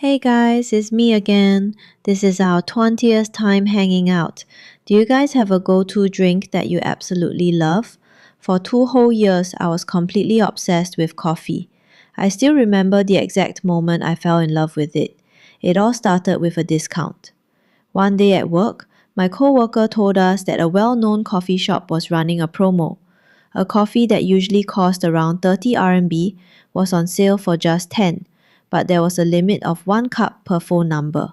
Hey guys, it's me again. This is our 20th time hanging out. Do you guys have a go to drink that you absolutely love? For 2 whole years, I was completely obsessed with coffee. I still remember the exact moment I fell in love with it. It all started with a discount. One day at work, my coworker told us that a well known coffee shop was running a promo. A coffee that usually cost around 30 RMB was on sale for just 10, but there was a limit of 1 cup per phone number.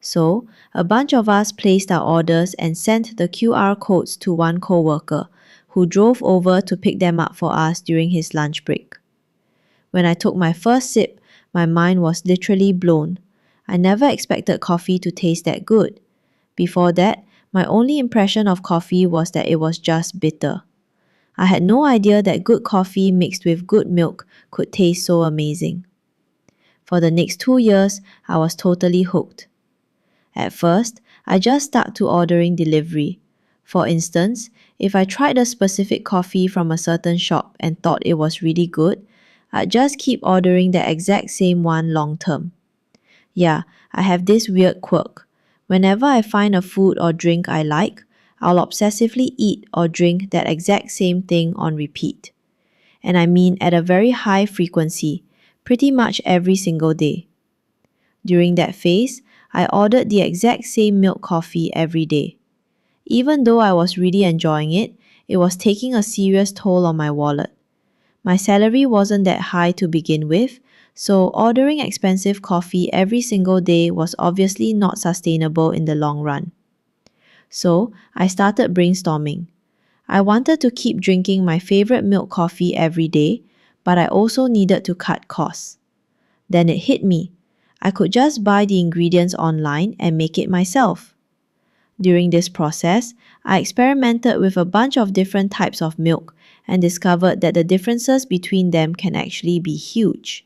So, a bunch of us placed our orders and sent the QR codes to one coworker, who drove over to pick them up for us during his lunch break. When I took my first sip, my mind was literally blown. I never expected coffee to taste that good. Before that, my only impression of coffee was that it was just bitter. I had no idea that good coffee mixed with good milk could taste so amazing. For the next 2 years, I was totally hooked. At first, I just stuck to ordering delivery. For instance, if I tried a specific coffee from a certain shop and thought it was really good, I'd just keep ordering the exact same one long term. Yeah, I have this weird quirk. Whenever I find a food or drink I like, I'll obsessively eat or drink that exact same thing on repeat. And I mean at a very high frequency, pretty much every single day. During that phase, I ordered the exact same milk coffee every day. Even though I was really enjoying it, it was taking a serious toll on my wallet. My salary wasn't that high to begin with, so ordering expensive coffee every single day was obviously not sustainable in the long run. So, I started brainstorming. I wanted to keep drinking my favorite milk coffee every day, but I also needed to cut costs. Then it hit me. I could just buy the ingredients online and make it myself. During this process, I experimented with a bunch of different types of milk and discovered that the differences between them can actually be huge.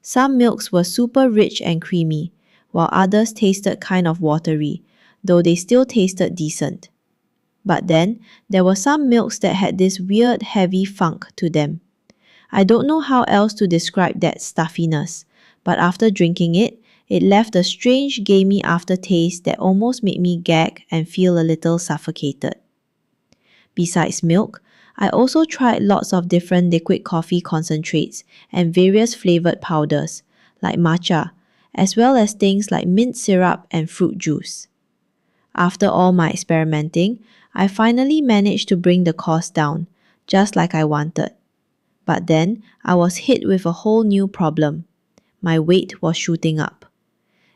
Some milks were super rich and creamy, while others tasted kind of watery, though they still tasted decent. But then, there were some milks that had this weird heavy funk to them. I don't know how else to describe that stuffiness, but after drinking it, it left a strange gamey aftertaste that almost made me gag and feel a little suffocated. Besides milk, I also tried lots of different liquid coffee concentrates and various flavored powders, like matcha, as well as things like mint syrup and fruit juice. After all my experimenting, I finally managed to bring the cost down, just like I wanted. But then, I was hit with a whole new problem. My weight was shooting up.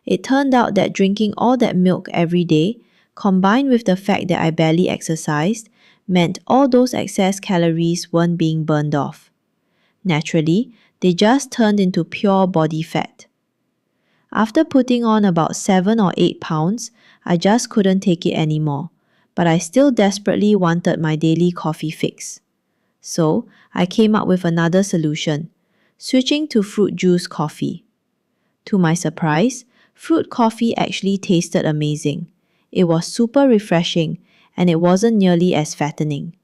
It turned out that drinking all that milk every day, combined with the fact that I barely exercised, meant all those excess calories weren't being burned off. Naturally, they just turned into pure body fat. After putting on about 7 or 8 pounds, I just couldn't take it anymore, but I still desperately wanted my daily coffee fix. So, I came up with another solution, switching to fruit juice coffee. To my surprise, fruit coffee actually tasted amazing. It was super refreshing and it wasn't nearly as fattening.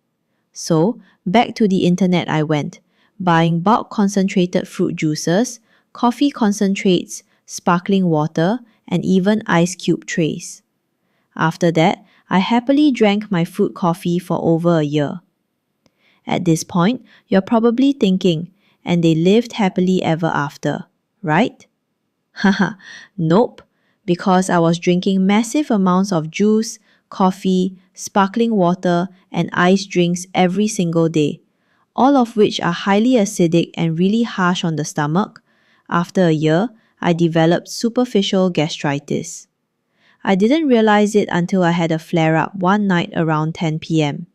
So, back to the internet I went, buying bulk concentrated fruit juices, coffee concentrates, sparkling water, and even ice cube trays. After that, I happily drank my fruit coffee for over a year. At this point, you're probably thinking, and they lived happily ever after, right? Haha, nope, because I was drinking massive amounts of juice, coffee, sparkling water, and iced drinks every single day, all of which are highly acidic and really harsh on the stomach. After a year, I developed superficial gastritis. I didn't realize it until I had a flare up one night around 10 p.m.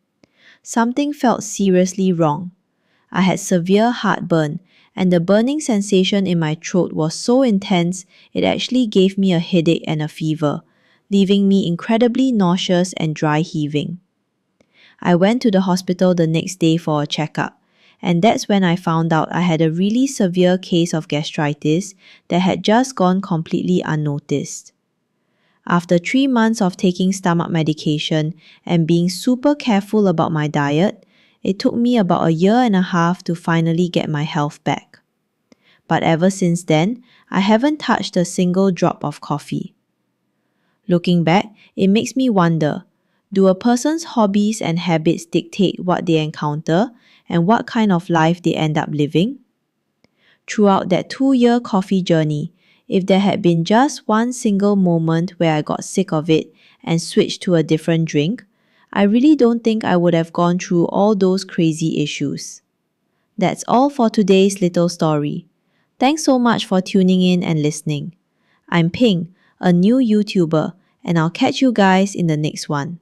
Something felt seriously wrong. I had severe heartburn, and the burning sensation in my throat was so intense it actually gave me a headache and a fever, leaving me incredibly nauseous and dry heaving. I went to the hospital the next day for a checkup, and that's when I found out I had a really severe case of gastritis that had just gone completely unnoticed. After 3 months of taking stomach medication and being super careful about my diet, it took me about a year and a half to finally get my health back. but ever since then, I haven't touched a single drop of coffee. Looking back, it makes me wonder, do a person's hobbies and habits dictate what they encounter and what kind of life they end up living? Throughout that 2-year coffee journey, if there had been just one single moment where I got sick of it and switched to a different drink, I really don't think I would have gone through all those crazy issues. That's all for today's little story. Thanks so much for tuning in and listening. I'm Ping, a new YouTuber, and I'll catch you guys in the next one.